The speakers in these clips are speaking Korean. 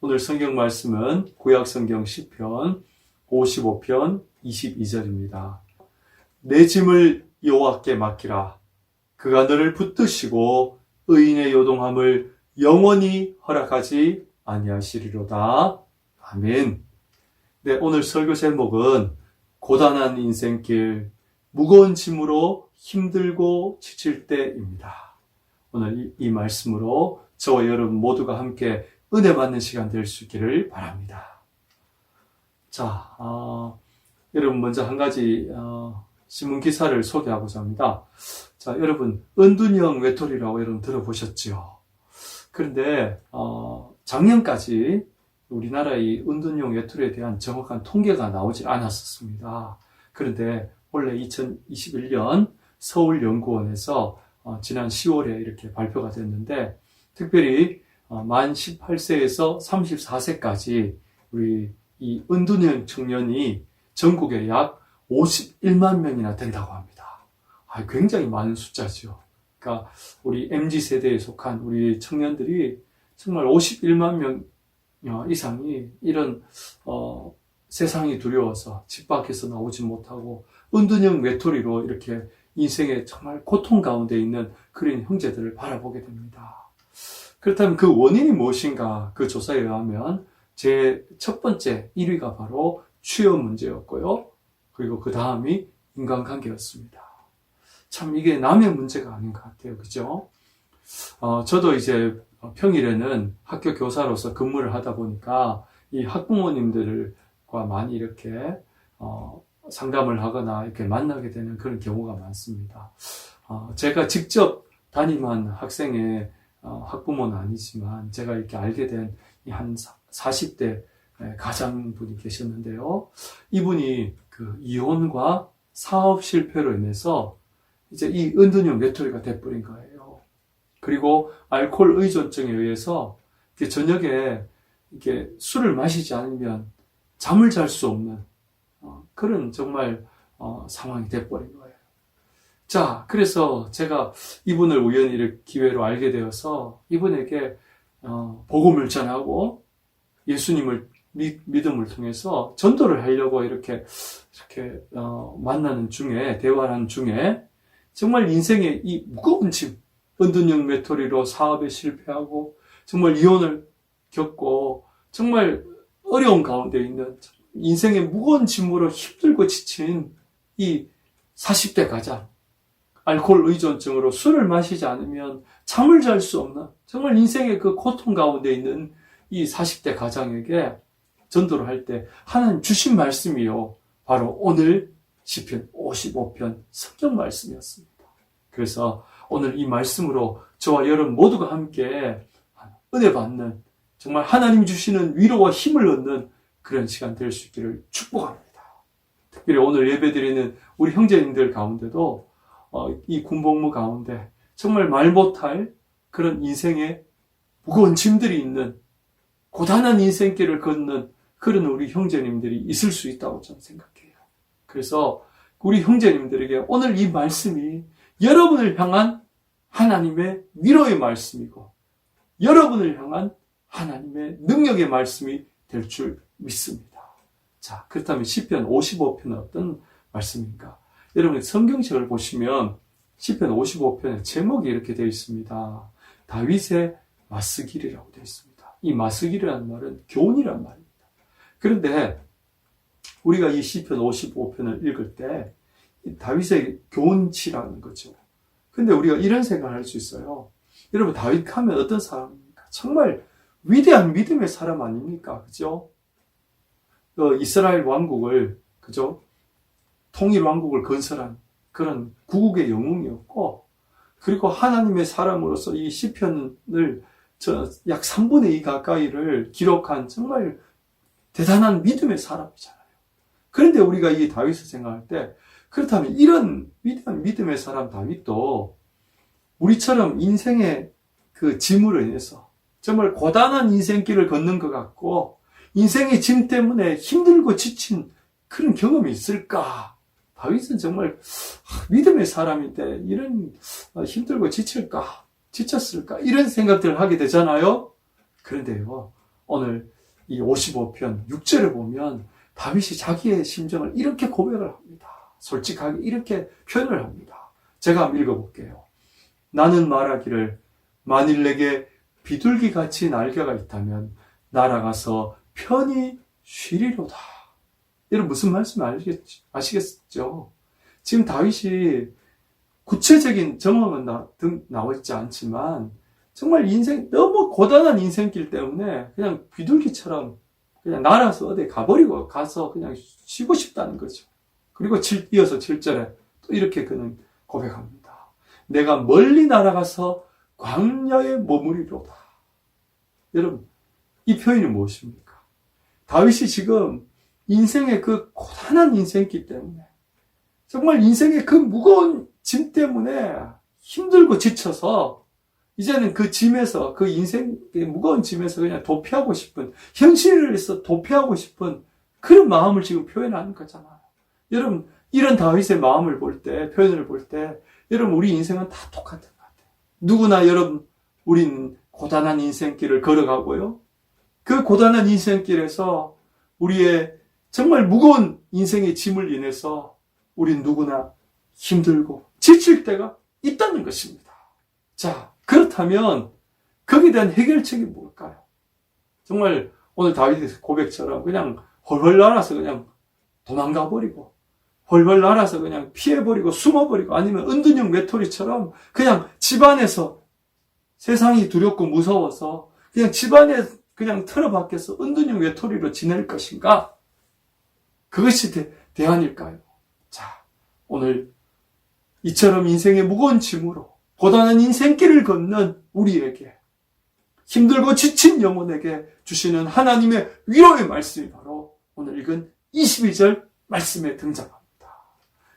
오늘 성경 말씀은 구약 성경 시편 55편 22절입니다. 내 짐을 여호와께 맡기라. 그가 너를 붙드시고 의인의 요동함을 영원히 허락하지 아니하시리로다. 아멘. 네, 오늘 설교 제목은 고단한 인생길, 무거운 짐으로 힘들고 지칠 때입니다. 오늘 이 말씀으로 저와 여러분 모두가 함께 은혜 받는 시간 될 수 있기를 바랍니다. 자, 여러분 먼저 한 가지 신문 기사를 소개하고자 합니다. 자, 여러분 은둔형 외톨이라고 여러분 들어보셨죠? 그런데 작년까지 우리나라의 은둔형 외톨이에 대한 정확한 통계가 나오지 않았었습니다. 그런데 원래 2021년 서울연구원에서 지난 10월에 이렇게 발표가 됐는데, 특별히 만 18세에서 34세까지 우리 이 은둔형 청년이 전국에 약 51만 명이나 된다고 합니다. 굉장히 많은 숫자죠. 그러니까 우리 MZ세대에 속한 우리 청년들이 정말 51만 명 이상이 이런 세상이 두려워서 집 밖에서 나오지 못하고 은둔형 외톨이로 이렇게 인생의 정말 고통 가운데 있는 그런 형제들을 바라보게 됩니다. 그렇다면 그 원인이 무엇인가? 그 조사에 의하면 제 첫 번째 1위가 바로 취업 문제였고요. 그리고 그 다음이 인간관계였습니다. 참 이게 남의 문제가 아닌 것 같아요. 그죠? 저도 이제 평일에는 학교 교사로서 근무를 하다 보니까 이 학부모님들과 많이 이렇게 상담을 하거나 이렇게 만나게 되는 그런 경우가 많습니다. 제가 직접 담임한 학생의 학부모는 아니지만 제가 이렇게 알게 된 한 40대 가장분이 계셨는데요. 이분이 그 이혼과 사업 실패로 인해서 이제 이 은둔형 외톨이가 돼버린 거예요. 그리고 알코올 의존증에 의해서 저녁에 이렇게 술을 마시지 않으면 잠을 잘 수 없는 그런 정말 상황이 돼버린 거예요. 자, 그래서 제가 이분을 우연히 이렇게 기회로 알게 되어서 이분에게 복음을 전하고 예수님을 믿음을 통해서 전도를 하려고 이렇게 만나는 중에, 대화하는 중에 정말 인생의 이 무거운 짐, 은둔형 외톨이로 사업에 실패하고 정말 이혼을 겪고 정말 어려운 가운데 있는 인생의 무거운 짐으로 힘들고 지친 이 40대 가장, 알코올 의존증으로 술을 마시지 않으면 잠을 잘 수 없는 정말 인생의 그 고통 가운데 있는 이 40대 가장에게 전도를 할 때 하나님 주신 말씀이요, 바로 오늘 시편 55편 성경 말씀이었습니다. 그래서 오늘 이 말씀으로 저와 여러분 모두가 함께 은혜 받는, 정말 하나님 주시는 위로와 힘을 얻는 그런 시간 될 수 있기를 축복합니다. 특별히 오늘 예배드리는 우리 형제님들 가운데도 이 군복무 가운데 정말 말 못할 그런 인생의 무거운 짐들이 있는 고단한 인생길을 걷는 그런 우리 형제님들이 있을 수 있다고 저는 생각해요. 그래서 우리 형제님들에게 오늘 이 말씀이 여러분을 향한 하나님의 위로의 말씀이고 여러분을 향한 하나님의 능력의 말씀이 될 줄 믿습니다. 자, 그렇다면 시편 55편은 어떤 말씀인가? 여러분 성경책을 보시면 시편 55편의 제목이 이렇게 되어 있습니다. 다윗의 마스길이라고 되어 있습니다. 이 마스길이라는 말은 교훈이란 말입니다. 그런데 우리가 이 시편 55편을 읽을 때 다윗의 교훈치라는 거죠. 근데 우리가 이런 생각을 할 수 있어요. 여러분 다윗 하면 어떤 사람입니까? 정말 위대한 믿음의 사람 아닙니까? 그죠? 이스라엘 왕국을, 그죠? 통일 왕국을 건설한 그런 구국의 영웅이었고, 그리고 하나님의 사람으로서 이 시편을 약 3분의 2 가까이를 기록한 정말 대단한 믿음의 사람이잖아요. 그런데 우리가 이 다윗을 생각할 때, 그렇다면 이런 위대한 믿음의 사람 다윗도 우리처럼 인생의 그 짐으로 인해서 정말 고단한 인생길을 걷는 것 같고 인생의 짐 때문에 힘들고 지친 그런 경험이 있을까? 다윗은 정말 믿음의 사람인데 이런 힘들고 지칠까? 지쳤을까? 이런 생각들을 하게 되잖아요. 그런데요, 오늘 이 55편 6절을 보면 다윗이 자기의 심정을 이렇게 고백을 합니다. 솔직하게 이렇게 표현을 합니다. 제가 한번 읽어볼게요. 나는 말하기를 만일 내게 비둘기같이 날개가 있다면 날아가서 편히 쉬리로다. 여러분 무슨 말씀 아시겠죠? 지금 다윗이 구체적인 정황은 나와 있지 않지만 정말 너무 고단한 인생길 때문에 그냥 비둘기처럼 그냥 날아서 어디 가버리고 가서 그냥 쉬고 싶다는 거죠. 그리고 이어서 7절에 또 이렇게 그는 고백합니다. 내가 멀리 날아가서 광야에 머무리로다. 여러분, 이 표현이 무엇입니까? 다윗이 지금 인생의 그 고단한 인생길 때문에 정말 인생의 그 무거운 짐 때문에 힘들고 지쳐서 이제는 그 짐에서, 그 인생의 무거운 짐에서 그냥 도피하고 싶은, 현실에서 도피하고 싶은 그런 마음을 지금 표현하는 거잖아요. 여러분, 이런 다윗의 마음을 볼 때, 표현을 볼 때, 여러분, 우리 인생은 다 똑같은 것 같아요. 누구나 여러분, 우린 고단한 인생길을 걸어가고요. 그 고단한 인생길에서 우리의 정말 무거운 인생의 짐을 인해서 우린 누구나 힘들고 지칠 때가 있다는 것입니다. 자, 그렇다면 거기에 대한 해결책이 뭘까요? 정말 오늘 다윗의 고백처럼 그냥 헐헐 날아서 그냥 도망가 버리고 헐헐 날아서 그냥 피해버리고 숨어버리고 아니면 은둔형 외톨이처럼 그냥 집안에서 세상이 두렵고 무서워서 그냥 집안에 그냥 틀어박혀서 은둔형 외톨이로 지낼 것인가? 그것이 대안일까요? 자, 오늘 이처럼 인생의 무거운 짐으로 고단한 인생길을 걷는 우리에게 힘들고 지친 영혼에게 주시는 하나님의 위로의 말씀이 바로 오늘 읽은 22절 말씀에 등장합니다.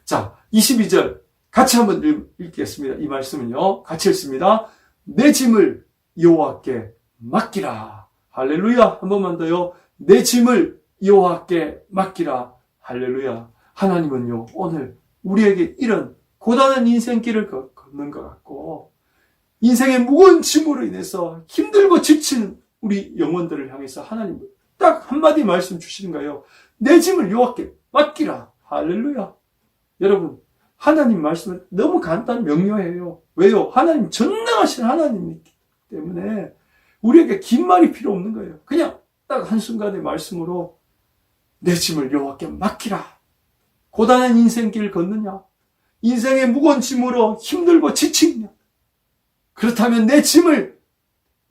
자, 22절 같이 한번 읽겠습니다. 이 말씀은요, 같이 읽습니다. 내 짐을 여호와께 맡기라. 할렐루야. 한 번만 더요. 내 짐을 여호와께 맡기라. 할렐루야. 하나님은요, 오늘 우리에게 이런 고단한 인생길을 걷는 것 같고 인생의 무거운 짐으로 인해서 힘들고 지친 우리 영혼들을 향해서 하나님 딱 한마디 말씀 주시는 거예요. 내 짐을 여호와께 맡기라. 할렐루야. 여러분, 하나님 말씀은 너무 간단 명료해요. 왜요? 하나님 전능하신 하나님이기 때문에 우리에게 긴 말이 필요 없는 거예요. 그냥 딱 한순간의 말씀으로 내 짐을 여호와께 맡기라. 고단한 인생길을 걷느냐? 인생의 무거운 짐으로 힘들고 지치냐? 그렇다면 내 짐을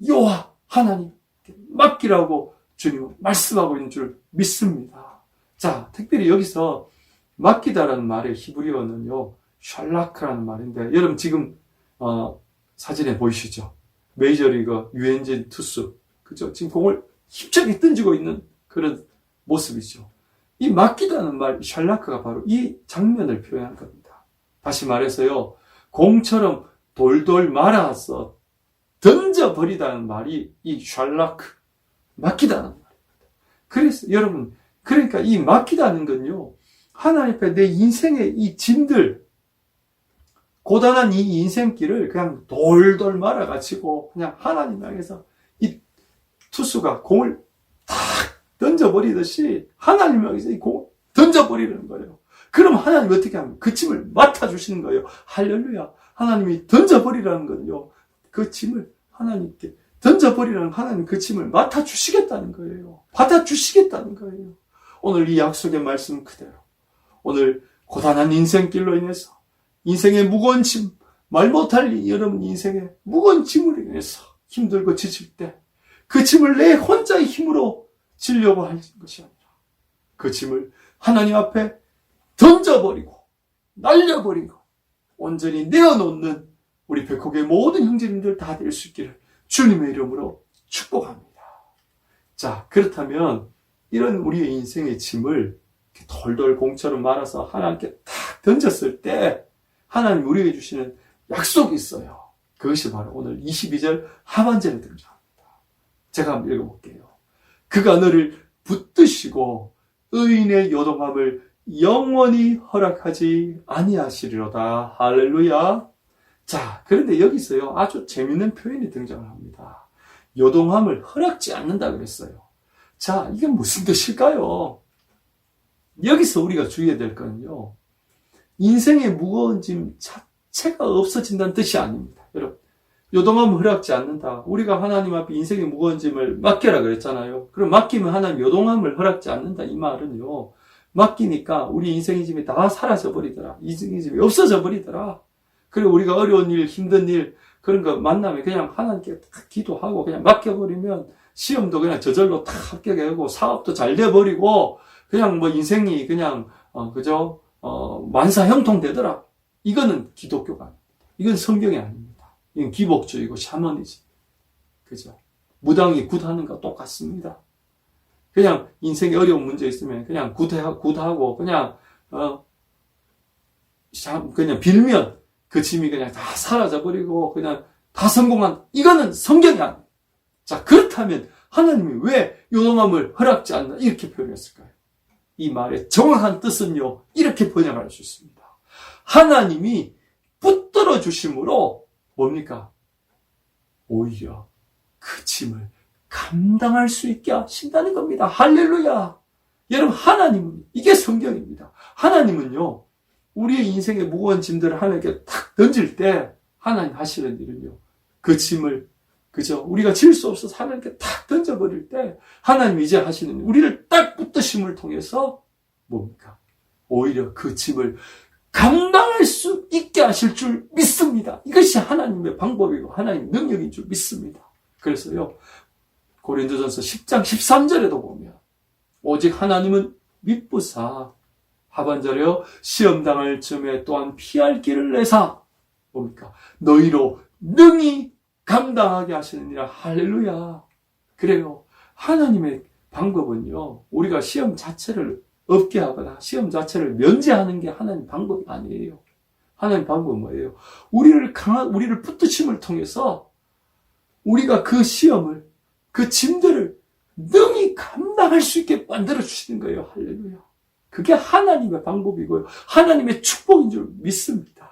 여호와 하나님께 맡기라고 주님은 말씀하고 있는 줄 믿습니다. 자, 특별히 여기서 맡기다라는 말의 히브리어는요, 샬라크라는 말인데, 여러분 지금 사진에 보이시죠? 메이저리거 유엔진 투수, 그죠? 지금 공을 힘차게 던지고 있는 그런 모습이죠. 이 맡기다는 말, 샬라크가 바로 이 장면을 표현한 겁니다. 다시 말해서요, 공처럼 돌돌 말아서 던져버리다는 말이 이 샬라크, 맡기다는 말입니다. 그래서 여러분, 그러니까 이 맡기다는 건요, 하나님 앞에 내 인생의 이 짐들, 고단한 이 인생길을 그냥 돌돌 말아가지고 그냥 하나님 향해서 이 투수가 공을 탁 던져버리듯이 하나님 향해서 이 공을 던져버리는 거예요. 그럼 하나님 어떻게 하면 그 짐을 맡아주시는 거예요. 할렐루야. 하나님이 던져버리라는 건요, 그 짐을 하나님께 던져버리라는 하나님 그 짐을 맡아주시겠다는 거예요. 받아주시겠다는 거예요. 오늘 이 약속의 말씀 그대로 오늘 고단한 인생길로 인해서 인생의 무거운 짐, 말 못할 여러분 인생의 무거운 짐으로 인해서 힘들고 지칠 때 그 짐을 내 혼자의 힘으로 지려고 하는 것이 아니라 그 짐을 하나님 앞에 던져버리고 날려버리고 온전히 내어놓는 우리 백호의 모든 형제님들 다 될 수 있기를 주님의 이름으로 축복합니다. 자, 그렇다면 이런 우리의 인생의 짐을 돌돌 공처럼 말아서 하나님께 탁 던졌을 때 하나님 우리에게 주시는 약속이 있어요. 그것이 바로 오늘 22절 하반절에 등장합니다. 제가 한번 읽어볼게요. 그가 너를 붙드시고 의인의 요동함을 영원히 허락하지 아니하시리로다. 할렐루야. 자, 그런데 여기서요, 아주 재밌는 표현이 등장을 합니다. 요동함을 허락지 않는다 그랬어요. 자, 이게 무슨 뜻일까요? 여기서 우리가 주의해야 될 건요, 인생의 무거운 짐 자체가 없어진다는 뜻이 아닙니다. 여러분, 요동함을 허락지 않는다. 우리가 하나님 앞에 인생의 무거운 짐을 맡겨라 그랬잖아요. 그럼 맡기면 하나님 요동함을 허락지 않는다. 이 말은요, 맡기니까 우리 인생의 짐이 다 사라져 버리더라. 인생의 짐이 없어져 버리더라. 그리고 우리가 어려운 일, 힘든 일, 그런 거 만나면 그냥 하나님께 딱 기도하고 그냥 맡겨버리면 시험도 그냥 저절로 다 합격하고 사업도 잘 돼버리고 그냥 뭐 인생이 그냥 그저 만사형통 되더라. 이거는 기독교가 아닙니다. 이건 성경이 아닙니다. 이건 기복주의고 샤머니즘. 그죠? 무당이 굿하는 거 똑같습니다. 그냥 인생에 어려운 문제 있으면 그냥 굿하고 그냥 그냥 빌면 그 짐이 그냥 다 사라져버리고 그냥 다 성공한, 이거는 성경이 아니에요. 자, 그렇다면 하나님이 왜 요동함을 허락지 않나 이렇게 표현했을까요? 이 말의 정확한 뜻은요, 이렇게 번역할 수 있습니다. 하나님이 붙들어 주심으로 뭡니까? 오히려 그 짐을 감당할 수 있게 하신다는 겁니다. 할렐루야. 여러분, 하나님은, 이게 성경입니다. 하나님은요, 우리의 인생의 무거운 짐들을 하나님께 탁 던질 때 하나님 하시는 일은요, 그 짐을 그죠? 우리가 질 수 없어서 하나님께 탁 던져버릴 때 하나님이 이제 하시는, 우리를 딱 붙드심을 통해서 뭡니까? 오히려 그 짐을 감당할 수 있게 하실 줄 믿습니다. 이것이 하나님의 방법이고 하나님의 능력인 줄 믿습니다. 그래서요, 고린도전서 10장 13절에도 보면 오직 하나님은 미쁘사 하반절에요, 시험당할 즈음에 또한 피할 길을 내사 뭡니까? 너희로 능히 감당하게 하시느니라. 할렐루야. 그래요. 하나님의 방법은요, 우리가 시험 자체를 없게 하거나 시험 자체를 면제하는 게 하나님 방법이 아니에요. 하나님 방법은 뭐예요? 우리를 붙드심을 통해서 우리가 그 시험을, 그 짐들을 능히 감당할 수 있게 만들어 주시는 거예요. 할렐루야. 그게 하나님의 방법이고요, 하나님의 축복인 줄 믿습니다.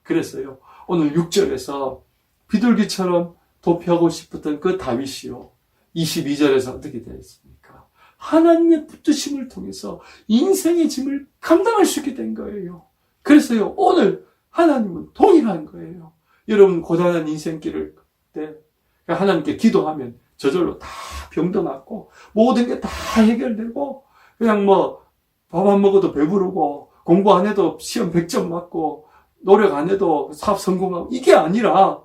그래서요, 오늘 6절에서 비둘기처럼 도피하고 싶었던 그 다윗이요, 22절에서 어떻게 되어 있습니까? 하나님의 붙드심을 통해서 인생의 짐을 감당할 수 있게 된 거예요. 그래서요, 오늘 하나님은 동일한 거예요. 여러분, 고단한 인생길을 때 하나님께 기도하면 저절로 다 병도 낫고 모든 게 다 해결되고, 그냥 뭐 밥 안 먹어도 배부르고 공부 안 해도 시험 100점 맞고 노력 안 해도 사업 성공하고, 이게 아니라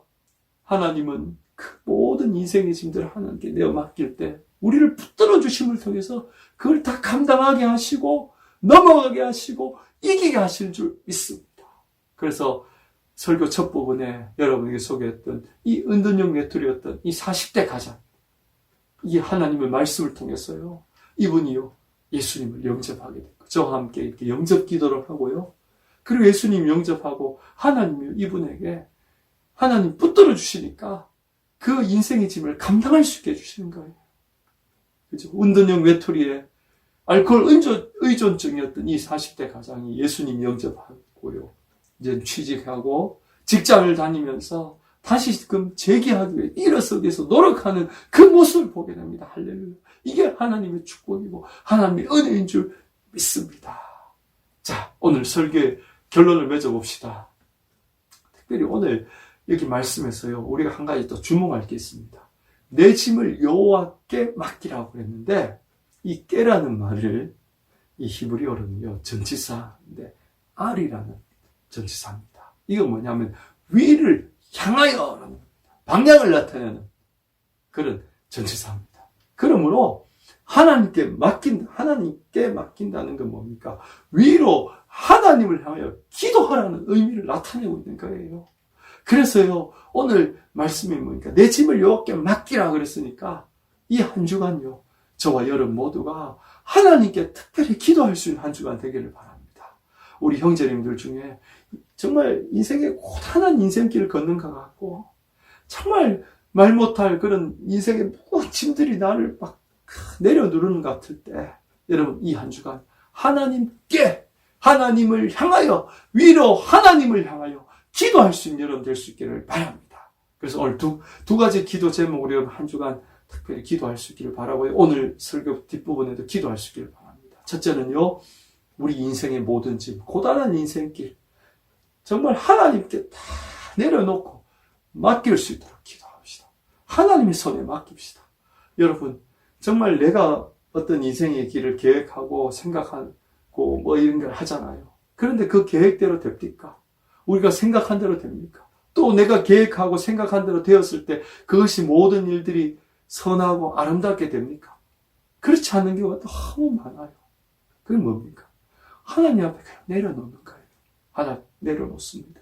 하나님은 그 모든 인생의 짐들을 하나님께 내어 맡길 때 우리를 붙들어 주심을 통해서 그걸 다 감당하게 하시고 넘어가게 하시고 이기게 하실 줄 믿습니다. 그래서 설교 첫 부분에 여러분에게 소개했던 이 은둔형 외톨이였던 이 40대 가장, 이 하나님의 말씀을 통해서요, 이분이요, 예수님을 영접하게 됐고 저와 함께 이렇게 영접 기도를 하고요, 그리고 예수님 영접하고 하나님이 이분에게 하나님 붙들어 주시니까 그 인생의 짐을 감당할 수 있게 해주시는 거예요. 그죠? 은둔형 외톨이에 알코올 의존증이었던 이 40대 가장이 예수님 영접하고요, 이제 취직하고 직장을 다니면서 다시금 재기하기 위해 일어서기 위해서 노력하는 그 모습을 보게 됩니다. 할렐루야. 이게 하나님의 축복이고 하나님의 은혜인 줄 믿습니다. 자, 오늘 설교의 결론을 맺어봅시다. 특별히 오늘 여기 말씀에서요, 우리가 한 가지 또 주목할 게 있습니다. 내 짐을 여호와께 맡기라고 그랬는데, 이 깨라는 말을 이 히브리어로는요, 전치사인데 알이라는 전치사입니다. 이건 뭐냐면 위를 향하여 방향을 나타내는 그런 전치사입니다. 그러므로 하나님께 맡긴다는 건 뭡니까? 위로 하나님을 향하여 기도하라는 의미를 나타내고 있는 거예요. 그래서요, 오늘 말씀이 뭡니까? 내 짐을 여호와께 맡기라 그랬으니까 이 한 주간요, 저와 여러분 모두가 하나님께 특별히 기도할 수 있는 한 주간 되기를 바랍니다. 우리 형제님들 중에 정말 인생의 고단한 인생길을 걷는 것 같고 정말 말 못할 그런 인생의 무거운 짐들이 나를 막 내려 누르는 것 같을 때, 여러분 이 한 주간 하나님께, 하나님을 향하여, 위로 하나님을 향하여 기도할 수 있는 여러분 될 수 있기를 바랍니다. 그래서 오늘 두 가지 기도 제목으로 한 주간 특별히 기도할 수 있기를 바라고요. 오늘 설교 뒷부분에도 기도할 수 있기를 바랍니다. 첫째는요, 우리 인생의 모든 짐, 고단한 인생길, 정말 하나님께 다 내려놓고 맡길 수 있도록 기도합시다. 하나님의 손에 맡깁시다. 여러분, 정말 내가 어떤 인생의 길을 계획하고 생각하고 뭐 이런 걸 하잖아요. 그런데 그 계획대로 됩니까? 우리가 생각한 대로 됩니까? 또 내가 계획하고 생각한 대로 되었을 때 그것이 모든 일들이 선하고 아름답게 됩니까? 그렇지 않는 경우가 너무 많아요. 그게 뭡니까? 하나님 앞에 그냥 내려놓는 거예요. 하나 내려놓습니다.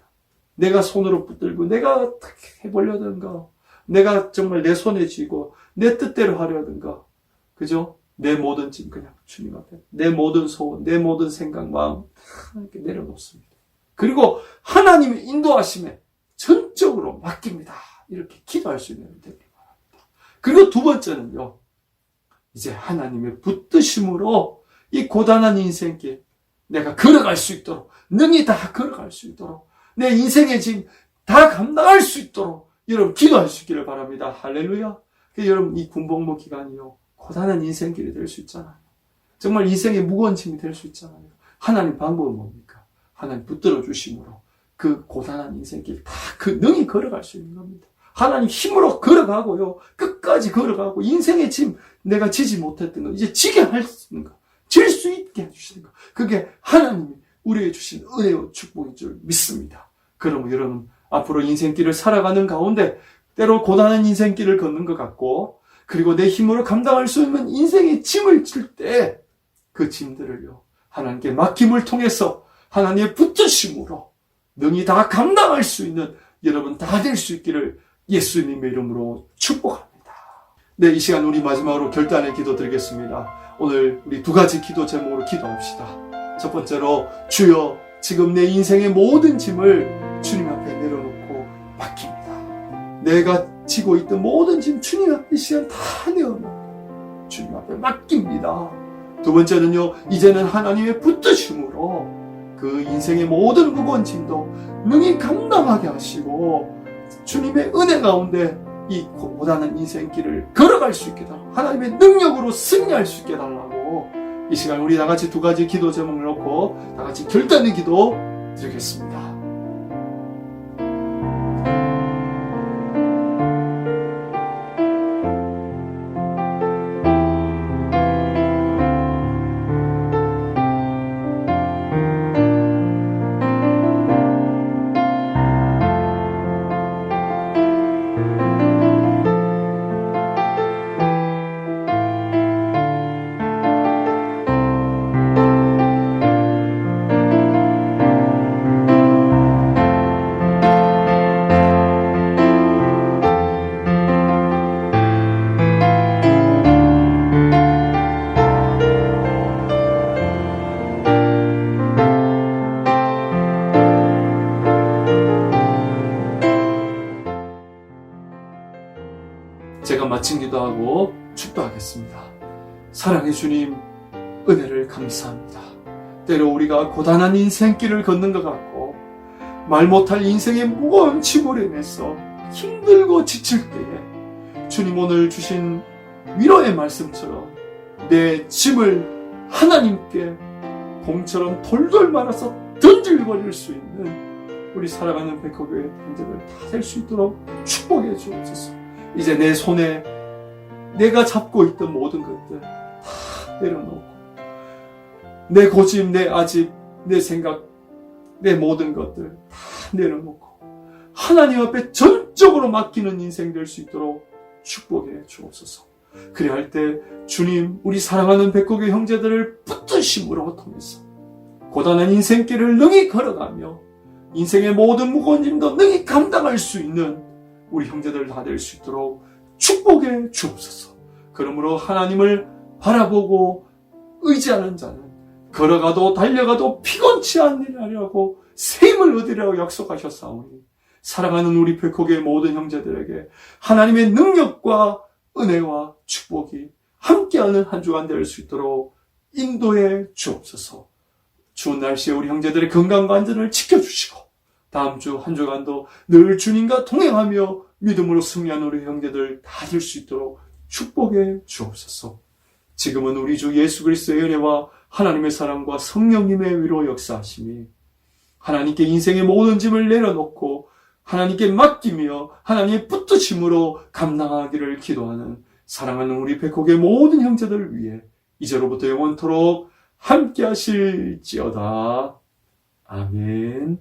내가 손으로 붙들고 내가 어떻게 해보려든가, 내가 정말 내 손에 쥐고 내 뜻대로 하려든가, 그죠? 내 모든 짐 그냥 주님 앞에, 내 모든 소원, 내 모든 생각, 마음 다 이렇게 내려놓습니다. 그리고 하나님의 인도하심에 전적으로 맡깁니다. 이렇게 기도할 수 있는 되길 바랍니다. 그리고 두 번째는요, 이제 하나님의 붙드심으로 이 고단한 인생길 내가 걸어갈 수 있도록, 능히 다 걸어갈 수 있도록, 내 인생의 짐 다 감당할 수 있도록 여러분 기도할 수 있기를 바랍니다. 할렐루야. 여러분, 이 군복무 기간이요, 고단한 인생길이 될 수 있잖아요. 정말 인생의 무거운 짐이 될 수 있잖아요. 하나님 방법은 뭡니까? 하나님 붙들어 주심으로 그 고단한 인생길 다 능히 걸어갈 수 있는 겁니다. 하나님 힘으로 걸어가고요, 끝까지 걸어가고, 인생의 짐 내가 지지 못했던 거 이제 지게 할 수 있는 거, 질 수 있게 해주시는 거, 그게 하나님이 우리에게 주신 은혜와 축복인 줄 믿습니다. 그러면 여러분, 앞으로 인생길을 살아가는 가운데 때로 고단한 인생길을 걷는 것 같고, 그리고 내 힘으로 감당할 수 있는 인생의 짐을 질 때 그 짐들을요, 하나님께 맡김을 통해서 하나님의 붙드심으로 능히 다 감당할 수 있는 여러분 다 될 수 있기를 예수님의 이름으로 축복합니다. 네, 이 시간 우리 마지막으로 결단의 기도 드리겠습니다. 오늘 우리 두 가지 기도 제목으로 기도합시다. 첫 번째로, 주여 지금 내 인생의 모든 짐을 주님 앞에 내려놓고 맡깁니다. 내가 지고 있던 모든 짐 주님 앞에 이 시간 다 내어놓고 주님 앞에 맡깁니다. 두 번째는요, 이제는 하나님의 붙드심으로 그 인생의 모든 무거운 짐도 능히 감당하게 하시고 주님의 은혜 가운데 이 고단한 인생길을 걸어갈 수 있게 달라고, 하나님의 능력으로 승리할 수 있게 달라고, 이 시간 우리 다 같이 두 가지 기도 제목을 놓고 다 같이 결단의 기도 드리겠습니다. 제가 마친 기도하고 축도하겠습니다. 사랑의 주님, 은혜를 감사합니다. 때로 우리가 고단한 인생길을 걷는 것 같고 말 못할 인생의 무거운 짐으로 인해서 힘들고 지칠 때에 주님 오늘 주신 위로의 말씀처럼 내 짐을 하나님께 공처럼 돌돌 말아서 던질버릴 수 있는 우리 살아가는 백호교회 형제들 다 될 수 있도록 축복해 주옵소서. 이제 내 손에 내가 잡고 있던 모든 것들 다 내려놓고 내 고집, 내 아집, 내 생각, 내 모든 것들 다 내려놓고 하나님 앞에 전적으로 맡기는 인생 될 수 있도록 축복해 주옵소서. 그래 할 때 주님, 우리 사랑하는 백호교회 형제들을 붙드심으로 통해서 고단한 인생길을 능히 걸어가며 인생의 모든 무거운 짐도 능히 감당할 수 있는 우리 형제들 다 될 수 있도록 축복해 주옵소서. 그러므로 하나님을 바라보고 의지하는 자는 걸어가도 달려가도 피곤치 않으리라고 새 힘을 얻으리라고 약속하셨사오니 사랑하는 우리 백호교회 모든 형제들에게 하나님의 능력과 은혜와 축복이 함께하는 한 주간 될 수 있도록 인도해 주옵소서. 추운 날씨에 우리 형제들의 건강과 안전을 지켜주시고 다음 주 한 주간도 늘 주님과 동행하며 믿음으로 승리한 우리 형제들 다 될 수 있도록 축복해 주옵소서. 지금은 우리 주 예수 그리스도의 은혜와 하나님의 사랑과 성령님의 위로 역사하심이 하나님께 인생의 모든 짐을 내려놓고 하나님께 맡기며 하나님의 붙드심으로 감당하기를 기도하는 사랑하는 우리 백곡의 모든 형제들을 위해 이제로부터 영원토록 함께 하실지어다. 아멘.